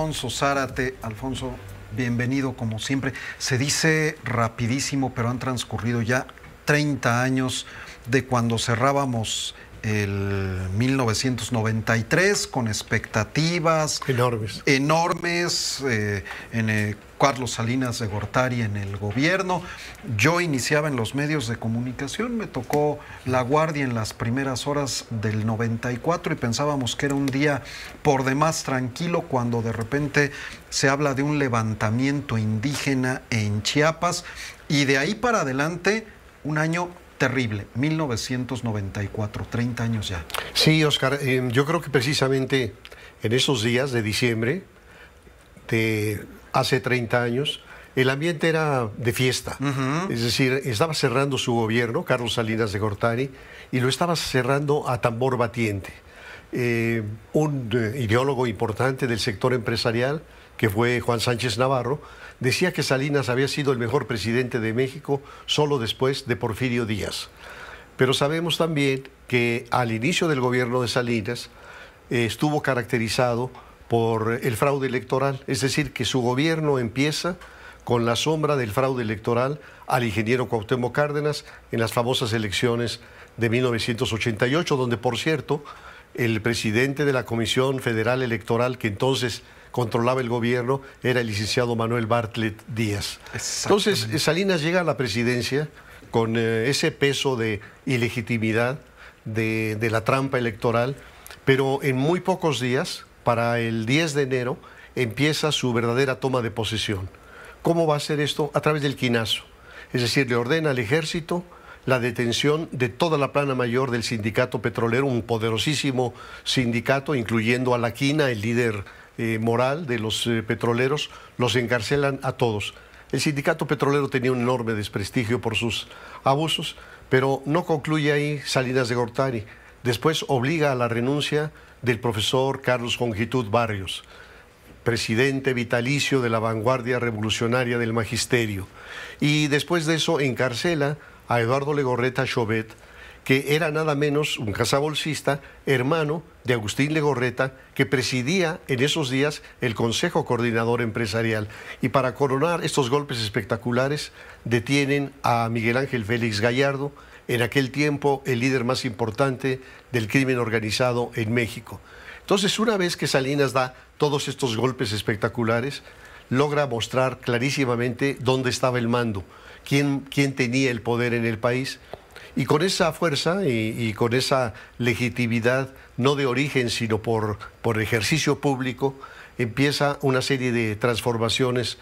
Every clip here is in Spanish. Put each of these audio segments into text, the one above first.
Alfonso Zárate. Alfonso, bienvenido como siempre. Se dice rapidísimo, pero han transcurrido ya 30 años de cuando cerrábamos el 1993 con expectativas enormes en Carlos Salinas de Gortari en el gobierno. Yo iniciaba en los medios de comunicación, me tocó La Guardia en las primeras horas del 94 y pensábamos que era un día por demás tranquilo cuando de repente se habla de un levantamiento indígena en Chiapas y de ahí para adelante un año terrible, 1994, 30 años ya. Sí, Oscar, yo creo que precisamente en esos días de diciembre de hace 30 años, el ambiente era de fiesta. Es decir, estaba cerrando su gobierno, Carlos Salinas de Gortari, y lo estaba cerrando a tambor batiente. Un ideólogo importante del sector empresarial, que fue Juan Sánchez Navarro, decía que Salinas había sido el mejor presidente de México solo después de Porfirio Díaz. Pero sabemos también que al inicio del gobierno de Salinas estuvo caracterizado por el fraude electoral, es decir, que su gobierno empieza con la sombra del fraude electoral al ingeniero Cuauhtémoc Cárdenas en las famosas elecciones de 1988, donde, por cierto, el presidente de la Comisión Federal Electoral, que entonces controlaba el gobierno, era el licenciado Manuel Bartlett Díaz. Entonces, Salinas llega a la presidencia con ese peso de ilegitimidad, de la trampa electoral, pero en muy pocos días, para el 10 de enero, empieza su verdadera toma de posesión. ¿Cómo va a hacer esto? A través del quinazo. Es decir, le ordena al ejército la detención de toda la plana mayor del sindicato petrolero, un poderosísimo sindicato, incluyendo a la Quina, el líder moral de los petroleros, los encarcelan a todos. El sindicato petrolero tenía un enorme desprestigio por sus abusos, pero no concluye ahí Salinas de Gortari. Después obliga a la renuncia del profesor Carlos Jongitud Barrios, presidente vitalicio de la vanguardia revolucionaria del magisterio. Y después de eso encarcela a Eduardo Legorreta Chauvet, que era nada menos un cazabolsista, hermano de Agustín Legorreta, que presidía en esos días el Consejo Coordinador Empresarial. Y para coronar estos golpes espectaculares, detienen a Miguel Ángel Félix Gallardo, en aquel tiempo el líder más importante del crimen organizado en México. Entonces, una vez que Salinas da todos estos golpes espectaculares, logra mostrar clarísimamente dónde estaba el mando, quién tenía el poder en el país. Y con esa fuerza y con esa legitimidad, no de origen, sino por ejercicio público, empieza una serie de transformaciones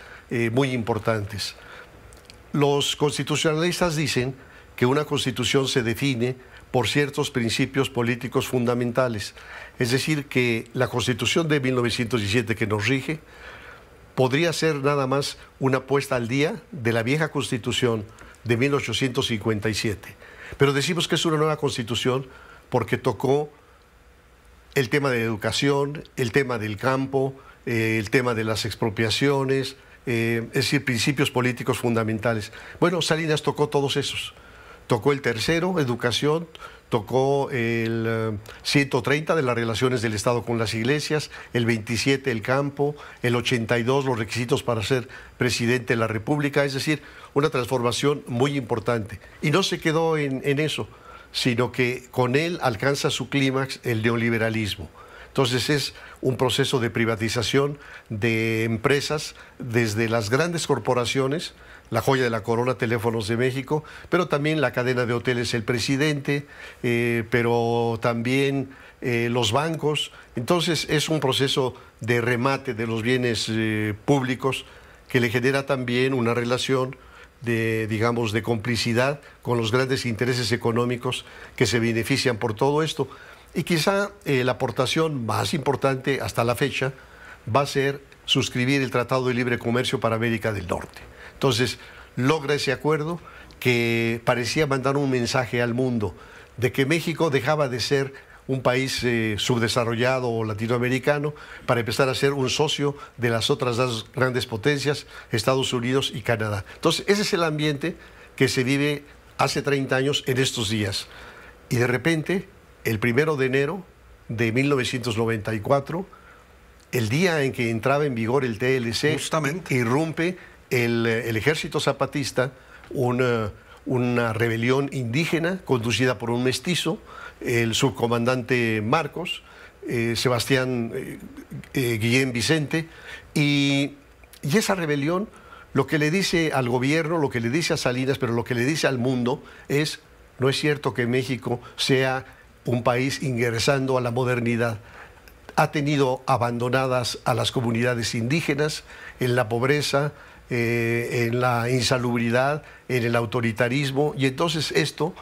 muy importantes. Los constitucionalistas dicen que una constitución se define por ciertos principios políticos fundamentales. Es decir, que la Constitución de 1917 que nos rige podría ser nada más una puesta al día de la vieja Constitución de 1857. Pero decimos que es una nueva Constitución porque tocó el tema de educación, el tema del campo, el tema de las expropiaciones, es decir, principios políticos fundamentales. Bueno, Salinas tocó todos esos. Tocó el tercero, educación, tocó el 130 de las relaciones del Estado con las iglesias, el 27 el campo, el 82 los requisitos para ser presidente de la República, es decir, una transformación muy importante. Y no se quedó en eso, sino que con él alcanza su clímax el neoliberalismo. Entonces es un proceso de privatización de empresas desde las grandes corporaciones, la joya de la corona, Teléfonos de México, pero también la cadena de hoteles El Presidente, pero también los bancos. Entonces es un proceso de remate de los bienes públicos que le genera también una relación de, digamos, de complicidad con los grandes intereses económicos que se benefician por todo esto. Y quizá la aportación más importante hasta la fecha va a ser suscribir el Tratado de Libre Comercio para América del Norte. Entonces, logra ese acuerdo que parecía mandar un mensaje al mundo de que México dejaba de ser un país subdesarrollado o latinoamericano para empezar a ser un socio de las otras dos grandes potencias, Estados Unidos y Canadá. Entonces, ese es el ambiente que se vive hace 30 años en estos días. Y de repente, el 1 de enero de 1994, el día en que entraba en vigor el TLC, justamente, irrumpe el ejército zapatista, una rebelión indígena conducida por un mestizo, el subcomandante Marcos, Sebastián Guillén Vicente, y esa rebelión lo que le dice al gobierno, lo que le dice a Salinas, pero lo que le dice al mundo es: no es cierto que México sea un país ingresando a la modernidad. Ha tenido abandonadas a las comunidades indígenas en la pobreza, en la insalubridad, en el autoritarismo, y entonces esto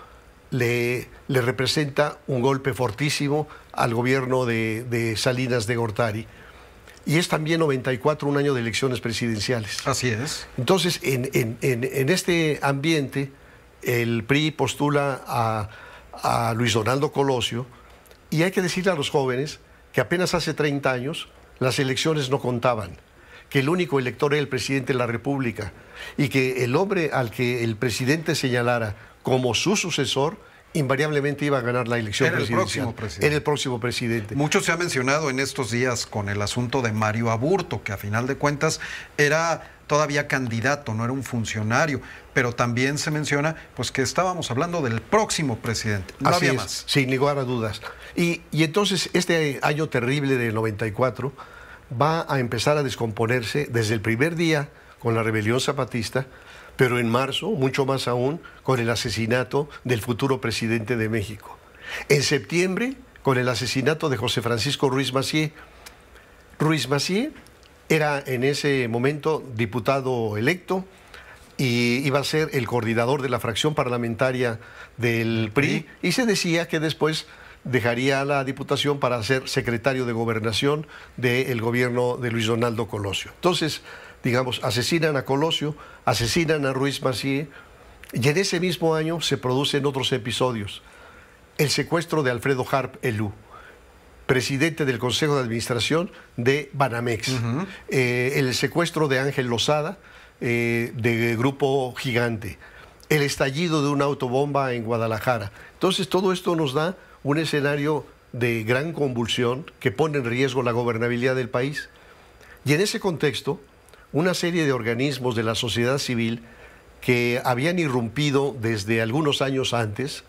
le representa un golpe fortísimo al gobierno de Salinas de Gortari. Y es también 94 un año de elecciones presidenciales. Así es. Entonces, en este ambiente, el PRI postula a Luis Donaldo Colosio, y hay que decirle a los jóvenes que apenas hace 30 años las elecciones no contaban, que el único elector era el presidente de la República, y que el hombre al que el presidente señalara como su sucesor invariablemente iba a ganar la elección presidencial. Era el próximo presidente. Era el próximo presidente. Mucho se ha mencionado en estos días con el asunto de Mario Aburto, que a final de cuentas era todavía candidato, no era un funcionario, pero también se menciona pues que estábamos hablando del próximo presidente. No Así había es, más. sin lugar a dudas. Y entonces este año terrible del 94 va a empezar a descomponerse desde el primer día con la rebelión zapatista, pero en marzo, mucho más aún, con el asesinato del futuro presidente de México. En septiembre, con el asesinato de José Francisco Ruiz Massieu. Ruiz Massieu era en ese momento diputado electo y iba a ser el coordinador de la fracción parlamentaria del PRI, y se decía que después dejaría la diputación para ser secretario de Gobernación del gobierno de Luis Donaldo Colosio. Entonces, digamos, asesinan a Colosio, asesinan a Ruiz Massieu, y en ese mismo año se producen otros episodios. El secuestro de Alfredo Harp Elú, presidente del Consejo de Administración de Banamex. El secuestro de Ángel Lozada, de Grupo Gigante. El estallido de una autobomba en Guadalajara. Entonces, todo esto nos da un escenario de gran convulsión que pone en riesgo la gobernabilidad del país. Y en ese contexto, una serie de organismos de la sociedad civil que habían irrumpido desde algunos años antes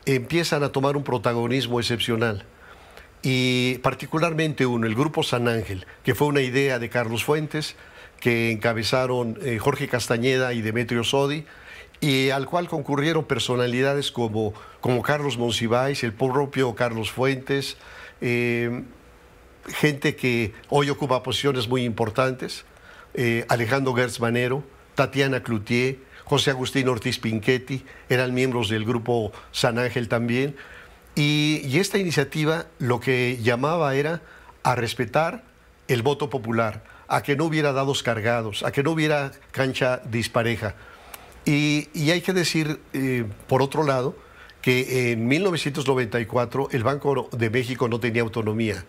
empiezan a tomar un protagonismo excepcional. Y particularmente uno, el Grupo San Ángel, que fue una idea de Carlos Fuentes, que encabezaron Jorge Castañeda y Demetrio Sodi, y al cual concurrieron personalidades como Carlos Monsiváis, el propio Carlos Fuentes, gente que hoy ocupa posiciones muy importantes, Alejandro Gertz Manero, Tatiana Cloutier, José Agustín Ortiz Pinchetti, eran miembros del Grupo San Ángel también. Y esta iniciativa lo que llamaba era a respetar el voto popular, a que no hubiera dados cargados, a que no hubiera cancha dispareja. Y hay que decir, por otro lado, que en 1994 el Banco de México no tenía autonomía,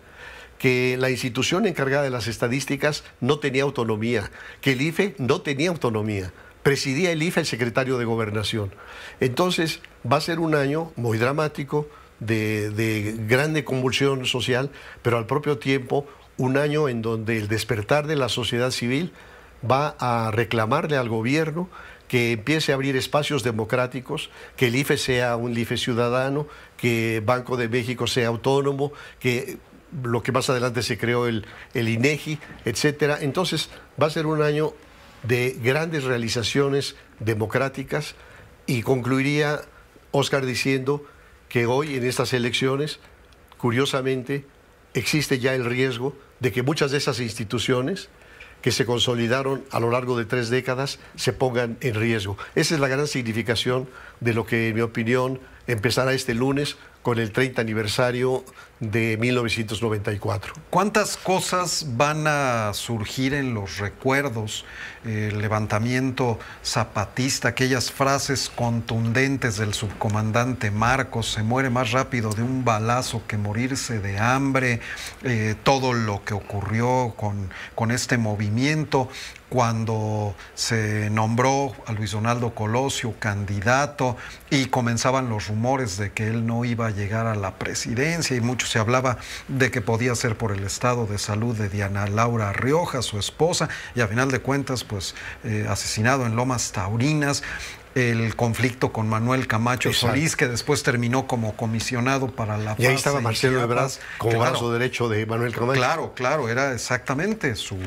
que la institución encargada de las estadísticas no tenía autonomía, que el IFE no tenía autonomía. Presidía el IFE el secretario de Gobernación. Entonces va a ser un año muy dramático, de grande convulsión social, pero al propio tiempo un año en donde el despertar de la sociedad civil va a reclamarle al gobierno que empiece a abrir espacios democráticos, que el IFE sea un IFE ciudadano, que Banco de México sea autónomo, que lo que más adelante se creó el INEGI, etcétera. Entonces va a ser un año de grandes realizaciones democráticas, y concluiría, Óscar, diciendo que hoy en estas elecciones, curiosamente, existe ya el riesgo de que muchas de esas instituciones que se consolidaron a lo largo de 3 décadas se pongan en riesgo. Esa es la gran significación de lo que, en mi opinión, empezará este lunes con el 30 aniversario de 1994. ¿Cuántas cosas van a surgir en los recuerdos? El levantamiento zapatista, aquellas frases contundentes del subcomandante Marcos: se muere más rápido de un balazo que morirse de hambre, todo lo que ocurrió con este movimiento, cuando se nombró a Luis Donaldo Colosio candidato y comenzaban los rumores de que él no iba a llegar a la presidencia, y mucho se hablaba de que podía ser por el estado de salud de Diana Laura Rioja, su esposa, y a final de cuentas, pues asesinado en Lomas Taurinas. El conflicto con Manuel Camacho Solís, que después terminó como comisionado para la paz. Y ahí estaba Marcelo Ebrard como brazo derecho de Manuel Camacho. Claro, era exactamente su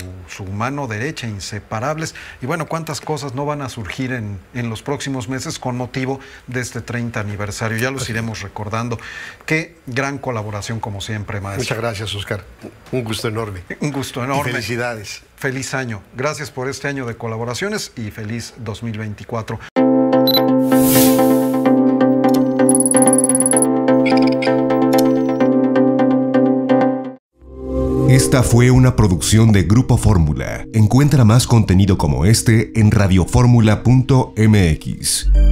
mano derecha, inseparables. Y bueno, cuántas cosas no van a surgir en los próximos meses con motivo de este 30 aniversario. Ya los iremos recordando. Qué gran colaboración, como siempre, maestro. Muchas gracias, Oscar. Un gusto enorme. Un gusto enorme. Y felicidades. Feliz año. Gracias por este año de colaboraciones y feliz 2024. Esta fue una producción de Grupo Fórmula. Encuentra más contenido como este en radioformula.mx.